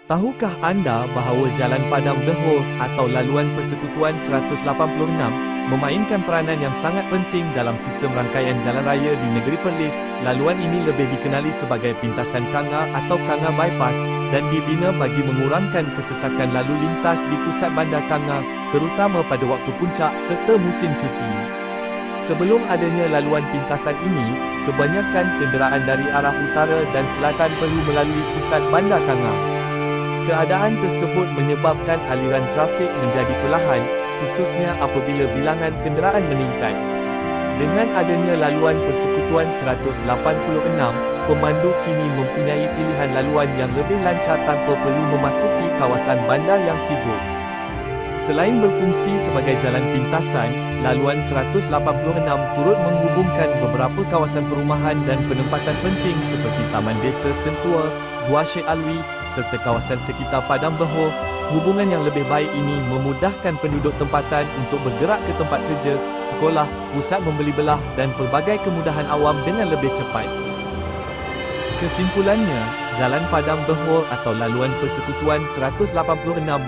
Tahukah anda bahawa Jalan Padang Johor atau Laluan Persekutuan 186 memainkan peranan yang sangat penting dalam sistem rangkaian jalan raya di negeri Perlis? Laluan ini lebih dikenali sebagai pintasan Kanga atau Kanga Bypass dan dibina bagi mengurangkan kesesakan lalu lintas di pusat bandar Kanga, terutama pada waktu puncak serta musim cuti. Sebelum adanya laluan pintasan ini, kebanyakan kenderaan dari arah utara dan selatan perlu melalui pusat bandar Kanga. Keadaan tersebut menyebabkan aliran trafik menjadi perlahan, khususnya apabila bilangan kenderaan meningkat. Dengan adanya laluan persekutuan 186, pemandu kini mempunyai pilihan laluan yang lebih lancar tanpa perlu memasuki kawasan bandar yang sibuk. Selain berfungsi sebagai jalan pintasan, Laluan 186 turut menghubungkan beberapa kawasan perumahan dan penempatan penting seperti Taman Desa Sentua, Gua Sheikh Alwi, serta kawasan sekitar Padang Johor. Hubungan yang lebih baik ini memudahkan penduduk tempatan untuk bergerak ke tempat kerja, sekolah, pusat membeli belah dan pelbagai kemudahan awam dengan lebih cepat. Kesimpulannya, Jalan Padang Johor atau Laluan Persekutuan 186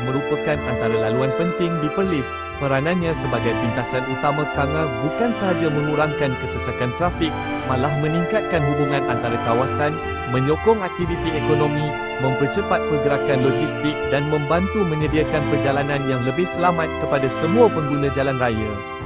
merupakan antara laluan penting di Perlis. Peranannya sebagai pintasan utama Kanga bukan sahaja mengurangkan kesesakan trafik, malah meningkatkan hubungan antara kawasan, menyokong aktiviti ekonomi, mempercepat pergerakan logistik dan membantu menyediakan perjalanan yang lebih selamat kepada semua pengguna jalan raya.